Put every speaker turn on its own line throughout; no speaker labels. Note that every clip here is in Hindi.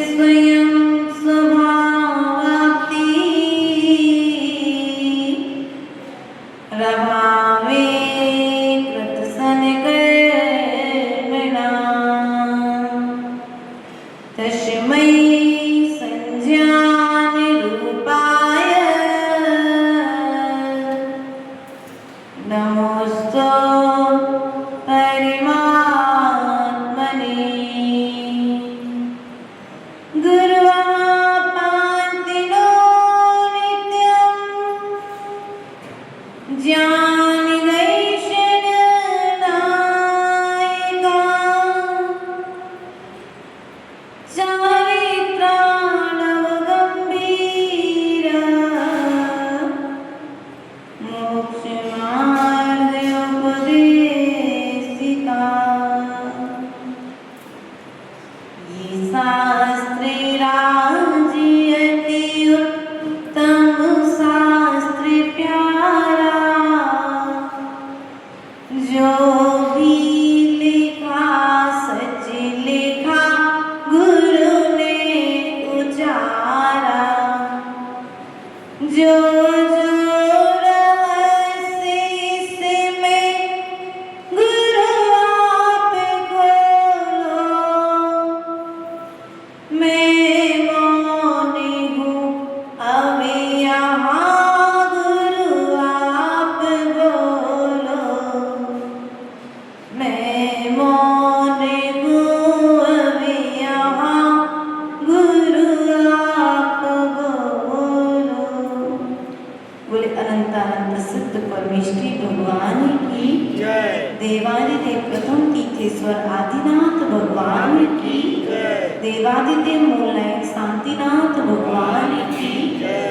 स्वयं स्वभावाप्ति रभावे कृतसनकर्मणा तस्मै संज्ञानिरूपाय नमोऽस्तु परमात्मने। गुरुवापान्तिनो नित्यं ज्ञानिदैशन्यदायिका चारित्राणवगम्भीरा मोक्षमार्गोपदेशिका ये शास्त्रे राजयति उत्तम शास्त्र प्यारा जो भी लिखा सच लिखा गुरु ने उचारा जो रहस्य इसमें गुरु आप खोलो मैं मौन हूँ अब यहाँ गुरु आप बोलो मैं मौन हूँ अब यहाँ गुरु आप बोलो। बोले अनंतानंद सिद्ध परमेष्ठी भगवान की
जय।
देवादिदेव प्रथम तीर्थेश्वर आदिनाथ भगवान की
जय।
देवादिदेव मूलनायक शांतिनाथ भगवान की
जय।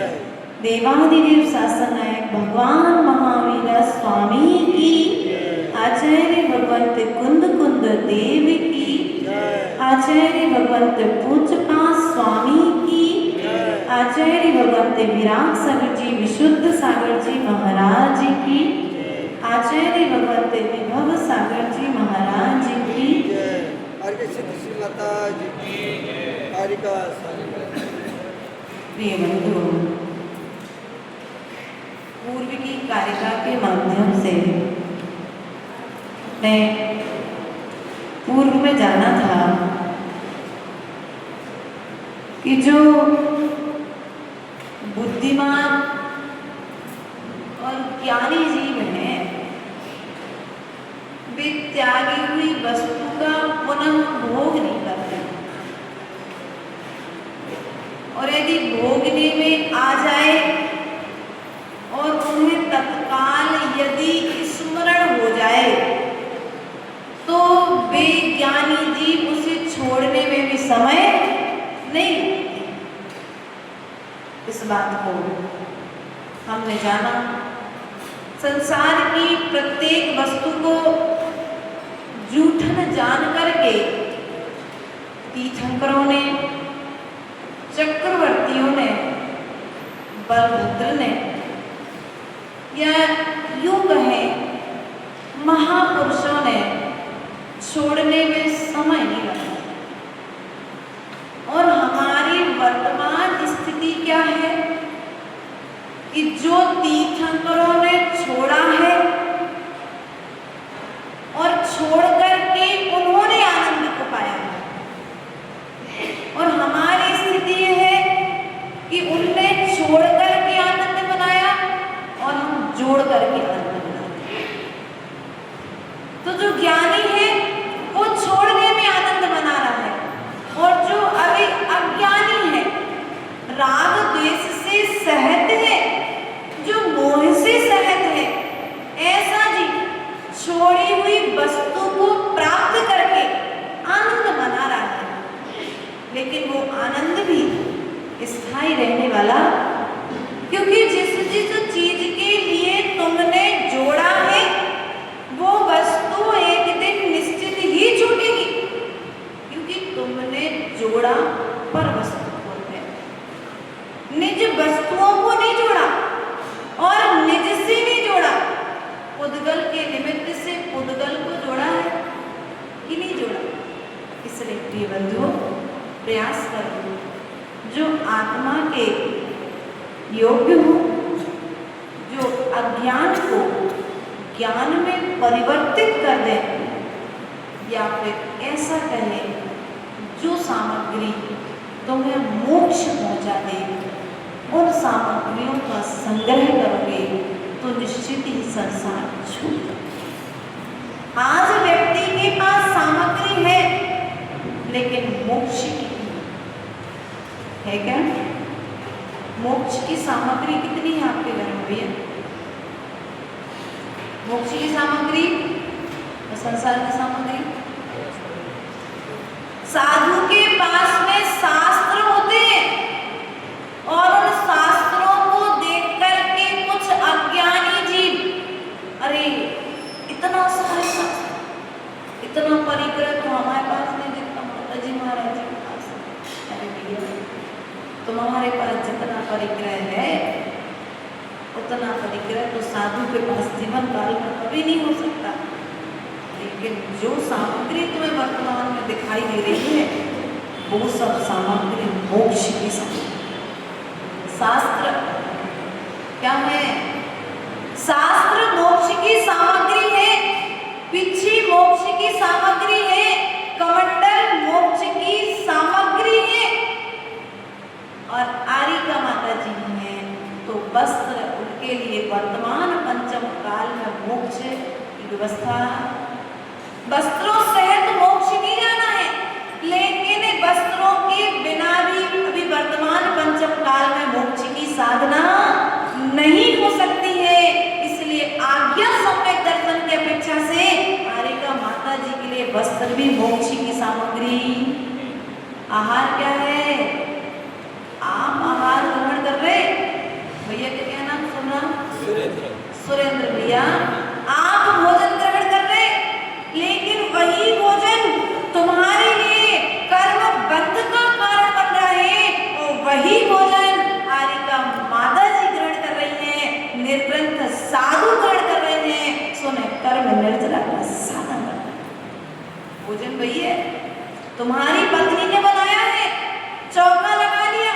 देवादिदेव शासन नायक भगवान महावीर स्वामी की आचार्य भगवंत कुंद कुंद देव की
जय।
आचार्य भगवंत पूज्यपाद स्वामी की आचार्य भगवंत विराट सागर जी विशुद्ध सागर जी महाराज की आचार्य भगवंत विभव सागर जी महाराज की
जय। आर्य सिद्ध श्री लता जी की कारिका स्वामी।
प्रिय बंधु, पूर्व की कारिका के माध्यम से मैं पूर्व में जाना था कि जो बुद्धिमान और ज्ञानी जीव हैं वे त्यागी हुई वस्तु का पुनः भोग नहीं करते और यदि भोगने में आ जाए और उन्हें तत्काल यदि स्मरण हो जाए तो वे ज्ञानी जीव उसे छोड़ने में भी समय नहीं लगते। इस बात को हमने जाना। संसार की प्रत्येक वस्तु को जूठन जान करके तीर्थंकरों ने, चक्रवर्तियों ने, बलभद्र ने या यूं कहें महापुरुषों ने छोड़ने में समय नहीं लगा। और हमारी वर्तमान स्थिति क्या है कि जो तीर्थंकरों ने छोड़ा है और छोड़ करके उन्होंने आनंद को पाया है और हमारी स्थिति यह है कि उनने छोड़ करके आनंद बनाया और हम जोड़ करके आनंद बनाते। तो जो ज्ञानी है वो छोड़ने में आनंद बना रहा है और जो अभी अज्ञानी है, राग द्वेष से सहत है, जो मोह से सहत है, ऐसा जी छोड़ी हुई वस्तु को प्राप्त करके आनंद बना रहा है। लेकिन वो आनंद भी स्थायी रहने वाला, क्योंकि जिस चीज के लिए तुमने जोड़ा है वो वस्तु एक दिन निश्चित ही छूटेगी, क्योंकि तुमने जोड़ा पर वस्तु को है। निज वस्तुओं को नहीं जोड़ा और निज से नहीं जोड़ा। पुद्गल के निमित्त से पुद्गल को जोड़ा है कि नहीं जोड़ा। इसलिए प्रिय बंधुओं, प्रयास करो जो आत्मा के योग्य हो, जो अज्ञान को ज्ञान में परिवर्तित कर दे, या फिर ऐसा कहे जो सामग्री तुम्हें मोक्ष पहुंचा दे, उन सामग्रियों का संग्रह करोगे तो निश्चित ही संसार छूट जाएगा। आज व्यक्ति के पास सामग्री है लेकिन मोक्ष की है क्या? मोक्ष की सामग्री कितनी है आपके घर में भैया? मोक्ष की सामग्री और संसार की सामग्री? साधु के पास में शास्त्र होते हैं और उन शास्त्रों को देख करके कुछ अज्ञानी जीव, अरे इतना सारे शास्त्र, इतना परिग्रह तो हमारे पास नहीं, जितना माता जी महाराज जी के पास है। अरे भैया, तुम्हारे पास जितना परिग्रह है उतना परिग्रह तो साधु के पास जीवन काल में कभी नहीं हो सकता। लेकिन जो सामग्री तुम्हें वर्तमान में दिखाई दे रही है वो सब सामग्री मोक्ष की सामग्री। शास्त्र क्या है? शास्त्र मोक्ष की सामग्री है, पिछी मोक्ष की सामग्री है, कमंडल मोक्ष की सामग्री है। और आरिका माता जी हैं तो वस्त्र उनके लिए वर्तमान पंचम काल में मोक्ष की व्यवस्था। वस्त्रों सहित मोक्ष नहीं जाना है, लेकिन वस्त्रों के बिना भी अभी वर्तमान पंचम काल में मोक्ष की साधना नहीं हो सकती है। इसलिए आज्ञा सम्यक दर्शन की अपेक्षा से आरिका माता जी के लिए वस्त्र भी मोक्ष की सामग्री। आहार क्या है? आप आहार ग्रहण कर रहे भैया, क्या नाम सुना? सुरेंद्र भैया, आप भोजन ग्रहण कर रहे, लेकिन वही भोजन तुम्हारे लिए कर्म बंध का कारण बन रहा है और वही भोजन आरिका माता जी ग्रहण कर रही हैं, निर्ग्रंथ साधु ग्रहण कर रहे हैं, सुने कर्म निर्जला का साधन बन रहा है। भोजन वही है, तुम्हारी पत्नी ने बनाया है, चौका लगा लिया,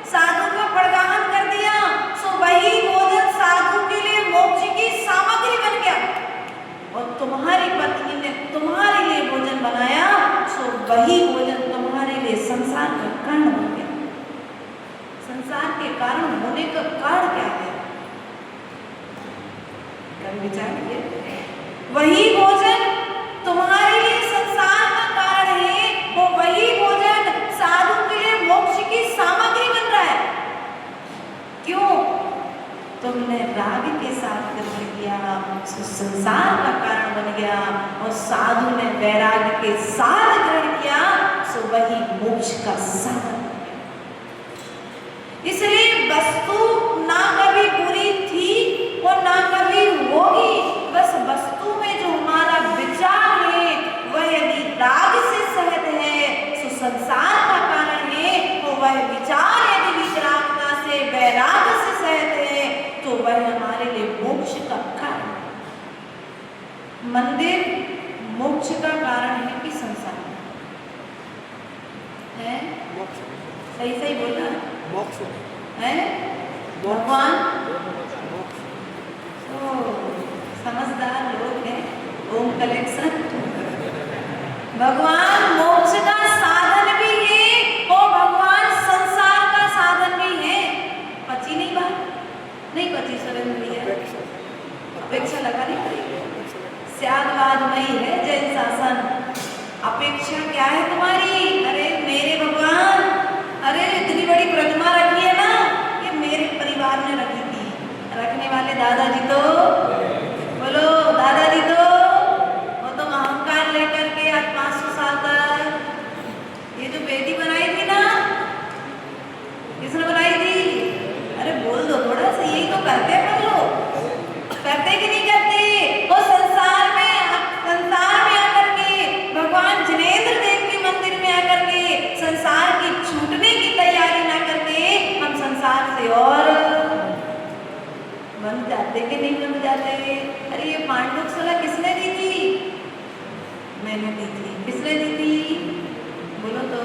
साधु का प्रणगान कर दिया, सो वही भोजन साधु के लिए मोक्ष की सामग्री बन गया। और तुम्हारी पत्नी ने तुम्हारे लिए भोजन बनाया, सो वही भोजन तुम्हारे लिए संसार का कारण बन गया। संसार के कारण होने का कारण क्या है? कभी विचार किए? वही भोजन तुम्हारे लिए संसार का कारण है, वो वही भोजन साधु के लिए मोक्ष की सामग्री बन रहा है। क्यों? तुमने राग के साथ ग्रहण किया, संसार का कारण बन गया, और साधु ने वैराग के साथ ग्रहण किया, सो वही मोक्ष का साधन बन गया। इसलिए वस्तु ना कभी बुरी थी और ना कभी होगी, बस वस्तु में जो हमारा विचार है वह यदि राग से सहत है तो संसार का कारण है, और वह विचार यदि वितरागता से वैराग से सहत है तो वह हमारे लिए मोक्ष का कारण। मंदिर मोक्ष का कारण है कि संसार है? सही सही बोला
मोक्ष
है। भगवान तो समझदार लोग हैं। ओम कलेक्शन, भगवान मोक्ष का साधन भी है और भगवान संसार का साधन भी है। पची नहीं बात? नहीं पची सुरेंद्र भैया, अपेक्षा लगानी पड़ेगी। स्यादवादमयी है जैन शासन। अपेक्षा क्या है तुम्हारी? अरे मेरे भगवान, अरे इतनी बड़ी प्रतिमा रखी है ना, ये मेरे परिवार ने रखी थी। रखने वाले दादाजी तो बोलो, दादाजी तो वो तो अहंकार लेकर के आज 500 साल तक ये जो बेटी बनाई थी ना, किसने बनाई थी? अरे बोल दो थोड़ा सा, यही तो करते हैं हम लोग, करते कि नहीं करते? वो संसार में आकर के भगवान जिनेंद्र देव के मंदिर में आकर के संसार की छूटने की तैयारी ना करके हम संसार से और बन जाते कि नहीं बन जाते? अरे ये पांडुक सलाह किसने दी थी? मैंने दी थी। किसने दी थी? बोलो तो।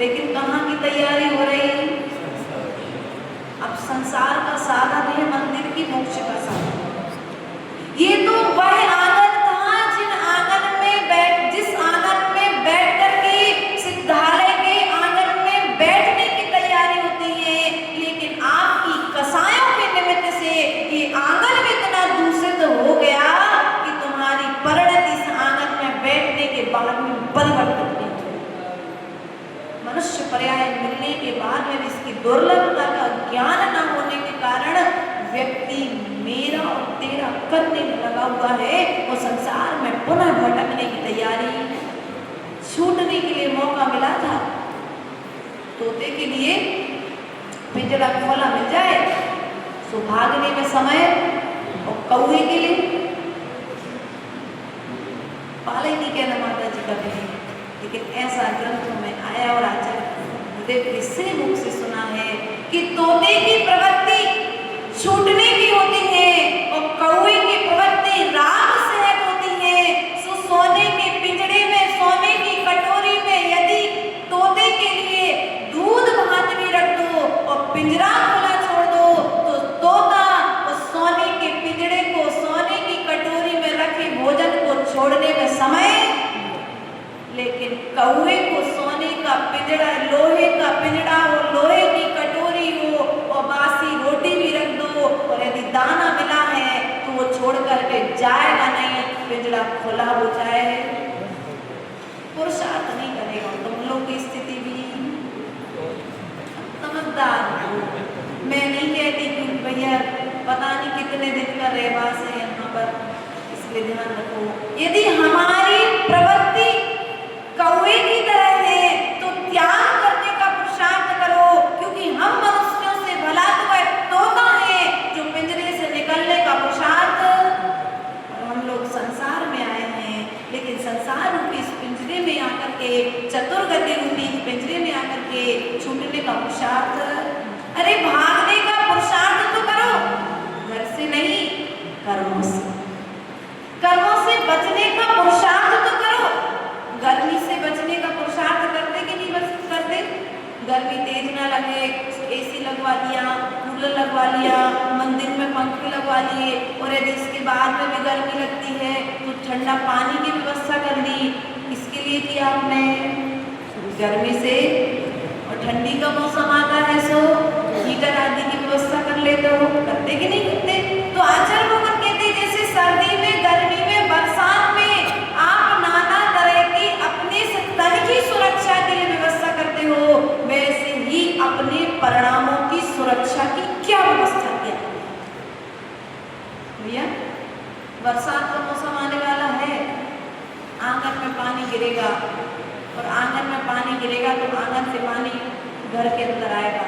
लेकिन कहाँ की तैयारी हो रही? अब संसार का साधन है मंदिर की मोक्ष का साधन। ये तो वह आंगन था जिस आंगन में बैठ करके सिद्धालय के आंगन में बैठने की तैयारी होती है, लेकिन आपकी कसायों के निमित्त से ये आंगन इतना दूषित हो गया कि तुम्हारी परिणति इस आंगन में बैठने के बाद में परिवर्तित नहीं हुई। मनुष्य पर्याय मिलने के बाद में इसकी दुर्लभता का ज्ञान न होने के कारण व्यक्ति मेरा और तेरा करने में लगा हुआ है। वो संसार में पुनः भटकने की तैयारी। छूटने के लिए मौका मिला था तोते के लिए, पिंजरा खोला मिल जाए तो भागने में समय, और कौवे के लिए पाले नहीं कहना माता जी का भी, लेकिन ऐसा ग्रंथों में आया और आचार्य से मुख से सुना है कि तोते की प्रवृत्ति छूटने की होती है और कौवे की प्रवृत्ति राग सहज होती है। सो सोने के पिंजरे में, सोने की कटोरी में यदि तोते के लिए दूध भात भी रख दो और पिंजरा खुला छोड़ दो तो तोता उस सोने के पिंजरे को, सोने की कटोरी में रखे भोजन को छोड़ने में समय, लेकिन कौवे को सोने का पिंजरा, लोहे का पिंजरा हो, लोहे की कटोरी हो और बासी रोटी भी रख दो और यदि दाना मिला है तो वो छोड़ करके जाएगा नहीं, पिंजरा खुला हो जाए, पुरुषार्थ नहीं करेगा। तुम लोग की स्थिति भी समझदार। मैं नहीं कहती कि भैया पता नहीं कितने दिन का रहवास है यहाँ पर, इसलिए ध्यान रखो। यदि हमारी प्रवृत्ति कौवे की तरह है तो त्याग करने का पुरुषार्थ करो, क्योंकि हम मनुष्यों से भला तो वह तोता है जो पिंजरे से निकलने का पुरुषार्थ। और हम लोग संसार में आए हैं, लेकिन संसार रूपी इस पिंजरे में आकर के, चतुर्गति रूपी इस पिंजरे में आकर के छूटने का पुरुषार्थ। अरे भागने का पुरुषार्थ तो करो, घर से नहीं, कर्मों से। कर्मों से बचने का पुरुषार्थ तो करो। गर्मी से बचने का पुरुषार्थ करते कि नहीं करते? गर्मी तेज ना लगे, एसी लगवा लिया, कूलर लगवा लिया, मंदिर में पंखे लगवा लिए, और यदि इसके बाद में भी गर्मी लगती है तो ठंडा पानी की व्यवस्था कर ली। इसके लिए किया आपने गर्मी से, और ठंडी का मौसम आता है सो हीटर आदि की व्यवस्था कर लेते हो, करते कि नहीं करते? तो आचार्य भगवान कहते जैसे सर्दी में, गर्मी में, बरसात में आप नाना तरह की अपने तन की सुरक्षा के लिए व्यवस्था करते हो, वैसे ही अपने परिणामों की सुरक्षा की क्या व्यवस्था किया भैया? बरसात का मौसम आने वाला है, आंगन में पानी गिरेगा, और आंगन में पानी गिरेगा तो आंगन से पानी घर के अंदर आएगा।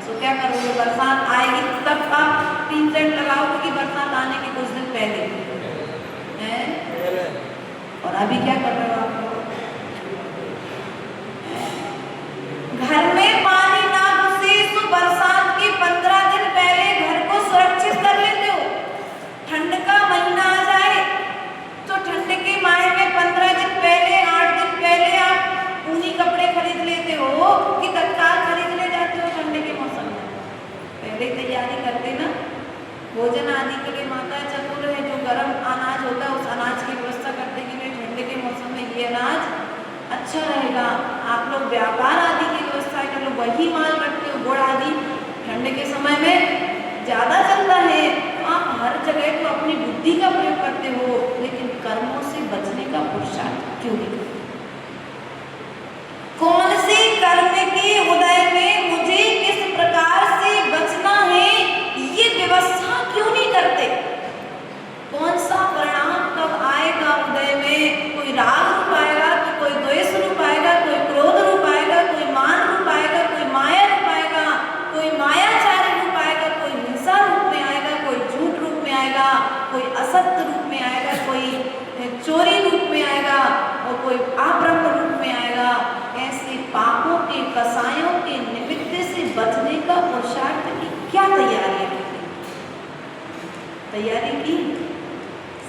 तो क्या करोगे? बरसात आएगी तब आप टीन सेट लगाओगे कि बरसात आने के कुछ दिन पहले हैं? और अभी क्या कर रहे हो आप लोग? घर में पानी ना घुसे तो बरसात के 15 दिन पहले घर को सुरक्षित कर लेते हो। ठंड का महीना आ जाए तो ठंड के माह में 15 दिन पहले, 8 दिन पहले आप ऊनी कपड़े खरीद लेते हो कि तत्काल खरीद ले जाते हो ठंड के मौसम में? पहले तैयारी करते ना। भोजन आदि के लिए माता चतुर है, जो गर्म अनाज होता है उस अनाज की व्यवस्था करते कि ठंड के मौसम में ये अनाज अच्छा रहेगा। आप लोग व्यापार आदि की व्यवस्था कर लो, वही माल रखते हो, गुड़ आदि ठंड के समय में ज़्यादा चलता है, तो आप हर जगह तो अपनी बुद्धि का प्रयोग करते हो, लेकिन कर्मों से बचने का पुरुषार्थ क्यों नहीं करते? कौन से कर्म के उदय में मुझे किस प्रकार से बचना है, ये व्यवस्था क्यों नहीं करते? कौन सा परिणाम कब आएगा उदय में? कोई राग रूप आएगा तो कोई द्वेष रूप आएगा, कोई क्रोध रूप आएगा, कोई मान रूप आएगा, कोई माया रूप आएगा, कोई मायाचारी रूप आएगा, कोई हिंसा रूप में आएगा, कोई झूठ रूप में आएगा, कोई असत्य रूप में आएगा, कोई चोरी रूप में आएगा, और कोई अब्रह्म रूप में आएगा। ऐसे पापों के, कसायों के निमित्त से बचने का पुरुषार्थ की क्या तैयारी है? तैयारी की?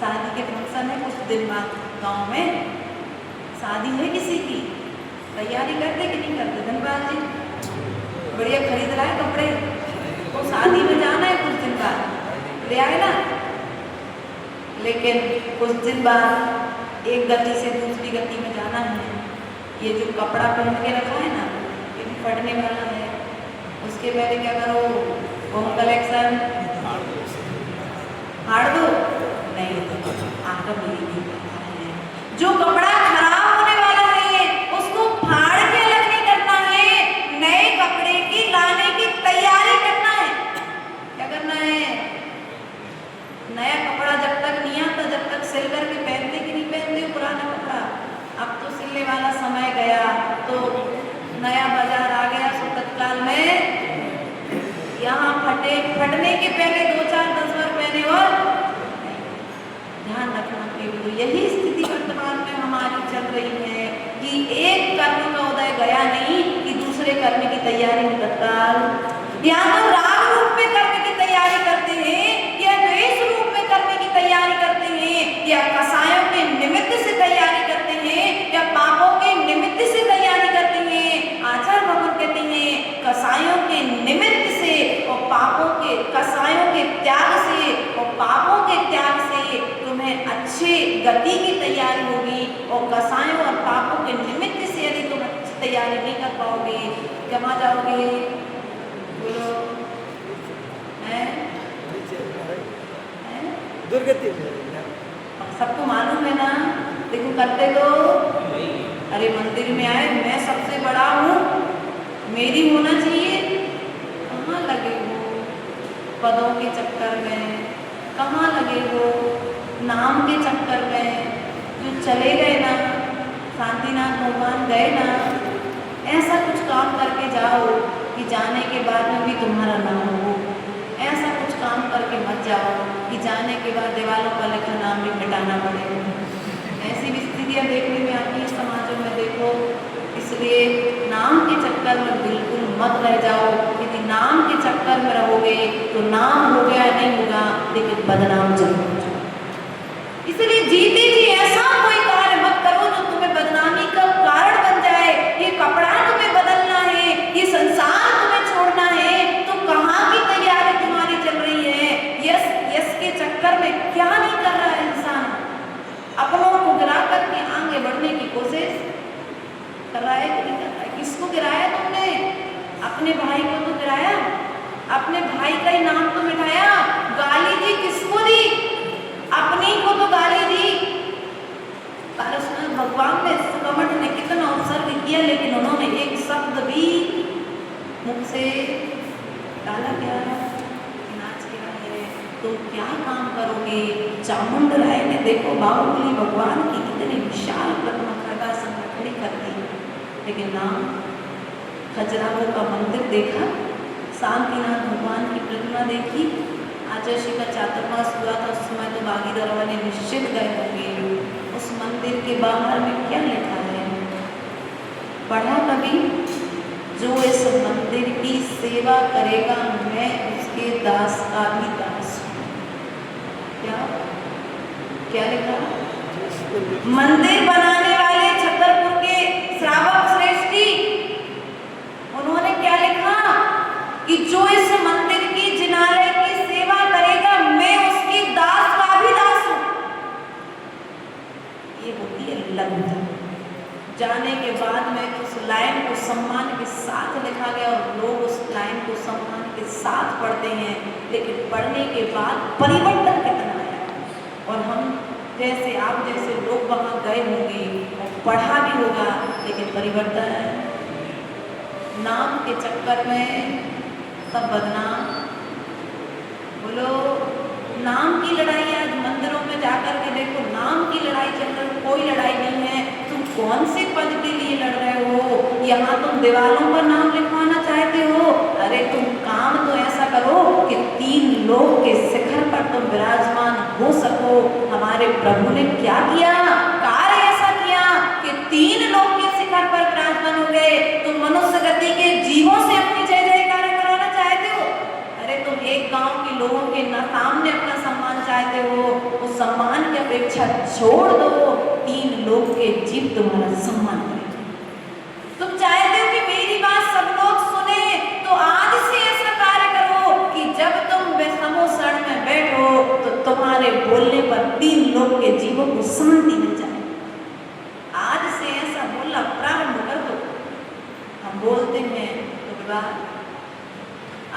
शादी के फंक्शन है कुछ दिन बाद, गांव में शादी है किसी की, तैयारी करते कि नहीं करते धनपाल जी? बढ़िया खरीद रहा है कपड़े, वो शादी में जाना है कुछ दिन बाद ले आए ना, लेकिन कुछ दिन बाद एक गति से दूसरी गति में जाना है। ये जो कपड़ा पहन के रखा है ना, ये भी फटने वाला है। उसके पहले क्या करो, होम कलेक्शन हार दो, नहीं आपका मिलेगी। जो कपड़ा खराब होने वाला है उसको फाड़ के अलग नहीं करना है, नए कपड़े की लाने की तैयारी करना है। क्या करना है? नया कपड़ा जब तक नहीं आता जब तक सिल करके पहनते कि नहीं पहनते पुराना कपड़ा। अब तो सिलने वाला समय गया, तो नया बाजार आ गया, सो तत्काल में यहाँ फटने के पहले 2-4-10 बार पहने और ध्यान रखना कि यही स्थिति वर्तमान में हमारी चल रही है कि एक कर्म का उदय गया नहीं कि दूसरे कर्म की तैयारी में तत्काल, या तो राग रूप में कर्म की तैयारी करते हैं या द्वेष रूप में कर्म की तैयारी करते हैं, या कसायों के निमित्त से तैयारी करते हैं या पापों के निमित्त से तैयारी करते हैं। आचार्य भगवान कहते हैं कसायों के निमित्त से और पापों के, कसायों के त्याग से और पापों के त्याग से तुम्हें अच्छे गति की तैयारी होगी, और कसायों और पापों के निमित्त से यदि तुम अच्छी तैयारी नहीं कर पाओगे कहाँ जाओगे? बोलो हैं?
दुर्गति।
सबको मालूम है ना, देखो करते तो अरे मंदिर में आए मैं सबसे बड़ा हूँ, मेरी होना चाहिए। कहाँ लगे हो पदों के चक्कर में, कहाँ लगे हो नाम के चक्कर में। जो चले गए ना, शांतिनाथ भगवान गए ना, ऐसा कुछ काम करके जाओ कि जाने के बाद में भी तुम्हारा नाम हो। ऐसा कुछ काम करके मत जाओ कि जाने के बाद दीवालों पर लिखा नाम भी मिटाना पड़े। ऐसी भी स्थितियाँ देखने में आती है समाजों में, देखो। इसलिए नाम के चक्कर में बिल्कुल मत रह जाओ। यदि नाम के चक्कर में रहोगे तो नाम हो गया नहीं होगा, लेकिन बदनाम जरूर हो जाओ। इसलिए जीते जी ऐसा कोई कार्य मत करो जो तुम्हें बदनामी का कारण बन जाए। ये कपड़ा तुम्हें बदलना है, ये संसार तुम्हें छोड़ना है, तो कहाँ की तैयारी तुम्हारी चल रही है? यस यस के चक्कर में क्या नहीं कर रहा है इंसान? अपनों को गिरा करके आगे बढ़ने की कोशिश कर रहा है कि नहीं कर रहा है? किसको गिराया तुमने? अपने भाई को तो गिराया, अपने भाई का ही नाम तो मिटाया। गाली दी किसको दी? अपनी को तो गाली दी। कृष्ण भगवान ने कमठ ने कितना उत्सर्ग किया, लेकिन उन्होंने एक शब्द भी मुख से डाला क्या है? नाच क्या है? तो क्या काम करोगे? चामुंड राय ने देखो बाहुबली भगवान की कितनी विशाल प्रतिमा खड़गासन में खड़ी कर दी, लेकिन ना खजुराहो का मंदिर देखा, शांतिनाथ भगवान की प्रतिमा देखी। आचार्य श्री का चातुर्मास हुआ था, उस समय तो भागीदार वाले निश्चित गए होंगे। उस मंदिर के बाहर में क्या लिखा है? पढ़ा कभी? जो इस मंदिर की सेवा करेगा मैं उसके दास का भी दास हूँ। क्या क्या लिखा? मंदिर बनाने वाले छतरपुर के श्रावक श्रेष्ठी, उन्होंने क्या लिखा कि जो इस मंदिर की जिनालय की सेवा करेगा मैं उसकी दास का भी दास हूँ। ये होती है लगन। जाने के बाद में उस लाइन को सम्मान के साथ लिखा गया और लोग उस लाइन को सम्मान के साथ पढ़ते हैं, लेकिन पढ़ने के बाद परिवर्तन कितना आया। और हम जैसे आप जैसे लोग वहाँ गए होंगे और पढ़ा भी होगा, लेकिन परिवर्तन है। नाम के चक्कर में सब बदनाम। बोलो नाम की लड़ाई। आज मंदिरों में जाकर के देखो, नाम की लड़ाई चल रही, कोई लड़ाई नहीं है। तुम कौन से पद के लिए लड़ रहे हो? यहाँ तुम दीवारों पर नाम लिखवाना चाहते हो? अरे तुम काम तो ऐसा करो कि 3 लोग के शिखर पर तुम विराजमान हो सको। हमारे प्रभु ने क्या किया? कार्य ऐसा किया कि 3 लोग के शिखर पर विराजमान हो गए। तुम मनुष्य गति के जीवों से अपनी जय जयकार कराना चाहते हो? अरे तुम एक गांव के लोगों के सामने अपना सम्मान चाहते हो, उस सम्मान की अपेक्षा छोड़ दो। 3 लोग के जीव तुम्हारा सम्मान करेंगे। तुम्हारे बोलने पर 3 लोग के जीवों को शांति मिल जाए। आज से ऐसा बोलना प्रारंभ कर दो। हम बोलते हैं तो विवाह,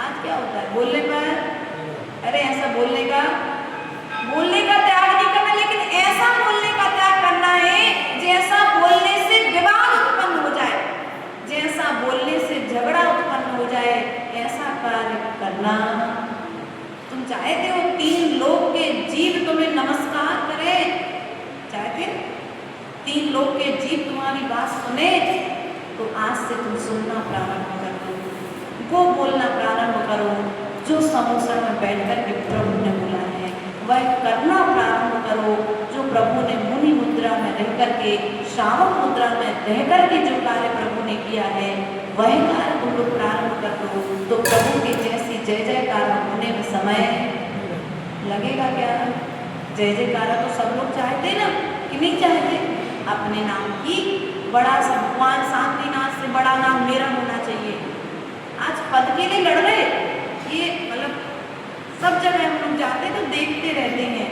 आज क्या होता है बोलने पर, अरे ऐसा बोलने का त्याग नहीं करना, लेकिन ऐसा बोलने का त्याग करना है जैसा बोलने से विवाद उत्पन्न हो जाए, जैसा बोलने से झगड़ा उत्पन्न हो जाए, ऐसा कार्य करना। तुम चाहते हो 3 लोग के जीव तुम्हें नमस्कार करें, चाहते 3 लोग के जीव तुम्हारी बात सुने, तो आज से तुम सुनना प्रारंभ कर दो, वो बोलना प्रारंभ करो जो समोसा में बैठकर के प्रभु ने बोला है, वह करना प्रारंभ करो जो प्रभु ने मुनि मुद्रा में रह करके, श्रावक मुद्रा में रह करके जो कार्य प्रभु ने किया है, वह कार्य तुम लोग प्रारंभ कर दो, तो प्रभु के जैसी जय जयकार होने में समय लगेगा क्या? जय जयकार तो सब लोग चाहते ना, कि नहीं चाहते? अपने नाम की बड़ा सा भगवान शांतिनाथ से बड़ा नाम मेरा होना चाहिए। आज पद के लिए लड़ रहे, ये मतलब सब जगह हम लोग जाते तो देखते रहते हैं,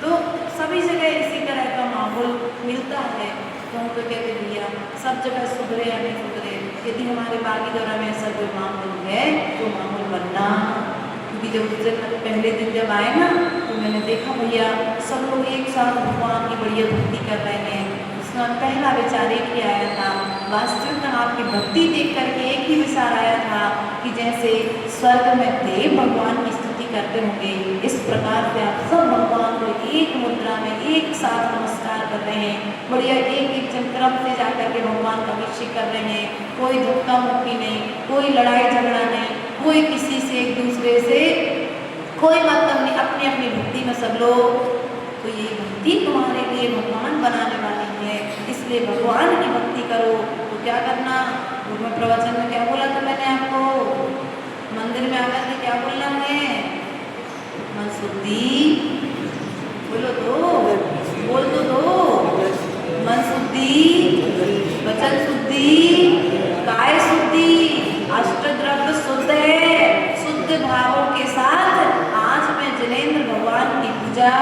तो सभी जगह इसी तरह का माहौल मिलता है। तो हम तो कहते भैया सब जगह सुधरे या नहीं सुधरे, यदि हमारे बागीदौरा में ऐसा कोई माहौल है तो माहौल बनना। क्योंकि जब उस दिन पहले दिन जब आए ना, तो मैंने देखा भैया सब लोग एक साथ भगवान की बढ़िया भक्ति कर रहे हैं। उसका पहला विचार एक ही आया था, वास्तविक में आपकी भक्ति देख करके एक ही विचार आया था कि जैसे स्वर्ग में देव भगवान की स्तुति करते होंगे, इस प्रकार से आप सब भगवान को एक मुद्रा में एक साथ नमस्कार कर रहे हैं, बढ़िया एक जन क्रम से जाकर के भगवान का अभिषेक कर रहे हैं। कोई धक्का मुक्की नहीं, कोई लड़ाई झगड़ा नहीं, कोई किसी से एक दूसरे से कोई मतलब नहीं, अपनी अपनी भक्ति में सब लोग। तो ये भक्ति तुम्हारे लिए भगवान बनाने वाली है, इसलिए भगवान की भक्ति करो। तो क्या करना, मैं प्रवचन में क्या बोला था मैंने आपको, मंदिर में आकर के क्या बोलना है, मन शुद्धि, बोलो तो, बोल दो, मन शुद्धि, वचन शुद्धि, काय शुद्धि, अष्टद्रव्य शुद्ध है, शुद्ध भावों के साथ आज मैं जिनेंद्र भगवान की पूजा,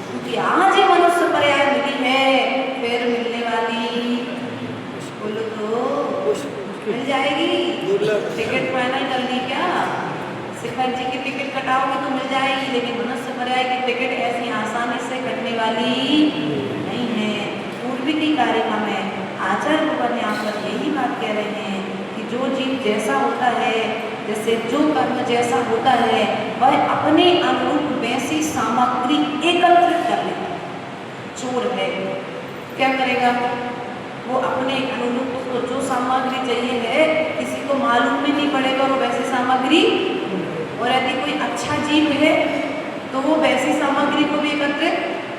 क्योंकि आज ही मनुष्य पर्याय मिली है, फिर मिलने वाली, बोलो तो मिल जाएगी। टिकट फाइनल कर ली क्या, शिखर जी की टिकट कटाओगे तो मिल जाएगी, लेकिन मनुष्य पर्याय की टिकट ऐसी आसानी से कटने वाली नहीं है। पूर्वी की कार्यक्रम में आचार्य भगवान यहाँ पर यही बात कह रहे हैं कि जो जीव जैसा होता है, जैसे जो कर्म जैसा होता है, वह अपने अनुरूप वैसी सामग्री एकत्रित कर लेता है। चोर है क्या करेगा, वो अपने अनुरूप उसको जो सामग्री चाहिए है, किसी को मालूम भी नहीं पड़ेगा वो वैसी सामग्री, और यदि कोई अच्छा जीव है तो वो वैसी सामग्री को भी एकत्रित,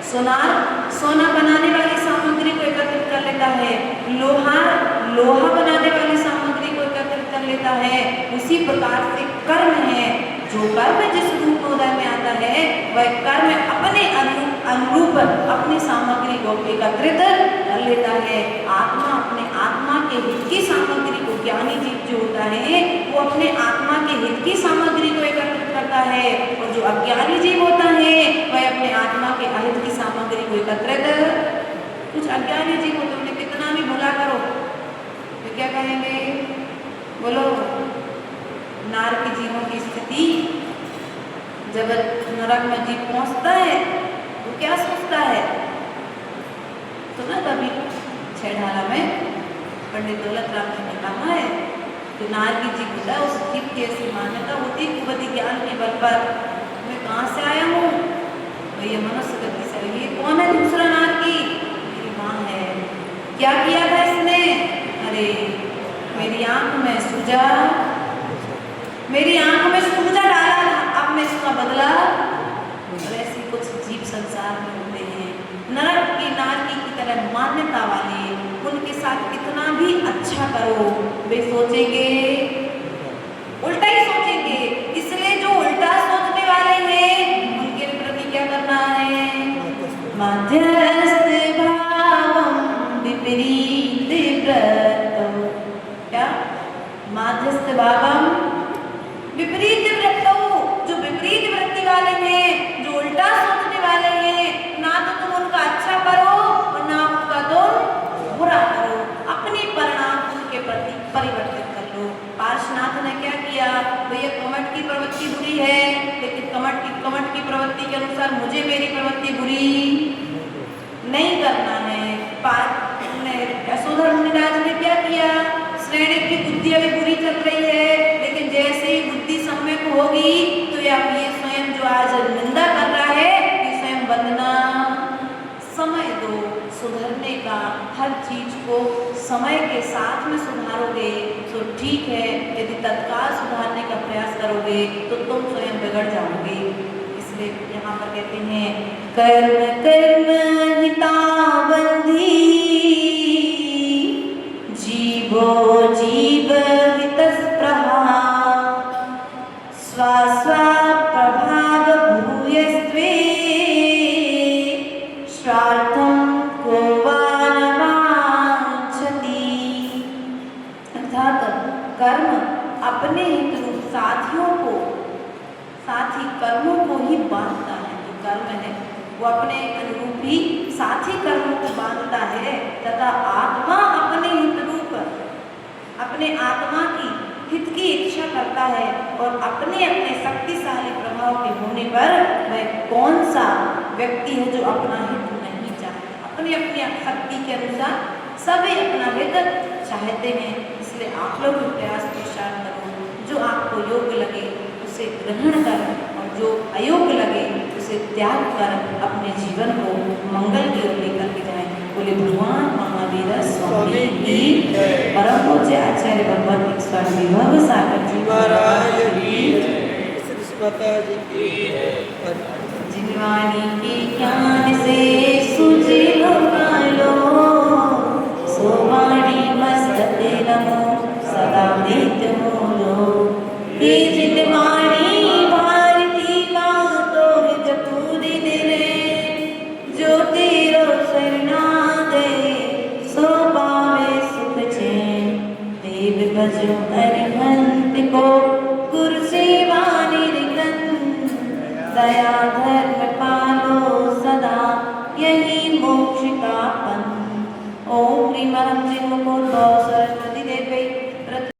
सोना बनाने वाली सामग्री को एकत्रित कर लेता है, लोहा बनाने वाली सामग्री को एकत्रित कर लेता है। उसी प्रकार से कर्म है, जो कर्म जिस रूप उदय में आता है, वह कर्म अपने अनुरूप अपनी सामग्री को एकत्रित कर लेता है। आत्मा अपने आत्मा के हित की सामग्री को, ज्ञानी जीव जो होता है वो अपने आत्मा के हित की सामग्री को एकत्रित करता है, और जो अज्ञानी जीव होता है वह अपने आत्मा के अहित की सामग्री को एकत्रित। कुछ अज्ञानी जीव होते उन्हें कितना भी भला करो तो क्या कहेंगे, बोलो, नार के जीवों की स्थिति जब नरक में जीव पहुंचता है तो क्या सोचता है, तो ना कभी छेड़ाला में पंडित दौलत राम जी ने कहा है, जो नार की जीव होता है उस जीव की ऐसी मान्यता होती है कुबती ज्ञान के बल पर, मैं कहाँ से आया हूँ, भैया मनुष्य गति से, ये कौन है दूसरा नार की, मेरी माँ है, क्या किया था इसने, अरे मेरी आंख में सूजा, मेरी आंख में सूजा डाला था, अब मैं इसका बदला। और ऐसी कुछ जीव संसार में होते हैं, नरक की नारकी की तरह मान्यता वाले, उनके साथ कितना भी अच्छा करो वे सोचेंगे, उल्टा ही सोचेंगे। इसलिए जो उल्टा सोचने वाले हैं उनके प्रति क्या करना है, मध्यस्थ भावम विपरीत व्रतम, क्या मध्यस्थ भावम विपरीत वृत्तों, जो विपरीत वृत्ति वाले हैं, जो उल्टा सोच कमठ की प्रवृत्ति के अनुसार मुझे मेरी प्रवृत्ति बुरी नहीं करना है। यशोधर मुनिराज ने क्या किया, श्रेणी की बुद्धि अभी बुरी चल रही है, लेकिन जैसे ही बुद्धि सम्यक होगी तो ये स्वयं जो आज निंदा कर रहा है ये स्वयं वंदना। समय दो सुधरने का, हर चीज को समय के साथ में सुधारोगे तो ठीक है, यदि तत्काल सुधारने का प्रयास करोगे तो तुम स्वयं बिगड़ जाओगे। इसलिए यहाँ पर कहते हैं कर्म कर्म हितावंधी जीवो जीव हितस्पृहा स्वा स्वा प्रभाव भूयस्त्वे श्राद्धं को वा न वाञ्छति। अर्थात कर्म अपने हित रूप साथी कर्मों को ही बांधता है। जो कर्म है वो अपने अनुरूप ही साथी कर्मों को बांधता है तथा आत्मा अपने हित रूप अपने आत्मा की हित की इच्छा करता है और अपने अपने शक्तिशाली प्रभाव के होने पर वह कौन सा व्यक्ति है जो अपना हित नहीं चाहता। अपनी अपनी शक्ति के अनुसार सभी अपना हित चाहते हैं। इसलिए आप लोग भी प्रयास प्रसार करो, जो आपको योग्य लगे उसे ग्रहण कर और जो अयोग्य लगे उसे त्याग कर अपने जीवन को मंगल की ओर लेकर के जाए। बोले भगवान महावीर स्वामी की परम पूज्य आचार्य भगवत स्वामी विभव सागर जी
महाराज की, श्री माता जी की।
जिनवाणी के ज्ञान से सूझे भगवालो सोवाणी मस्तक नमो सदा नित्य मोलो। हे जिनवाणी भारती तो जपूरी दिले जो तेरो शरणा गए सो पावे सुख चैन। देव भजो अरिहंत को गुरु सेवा निर्गन दया धर्म पालो सदा यही मोक्ष का पन। ओम प्रेमानंद जी को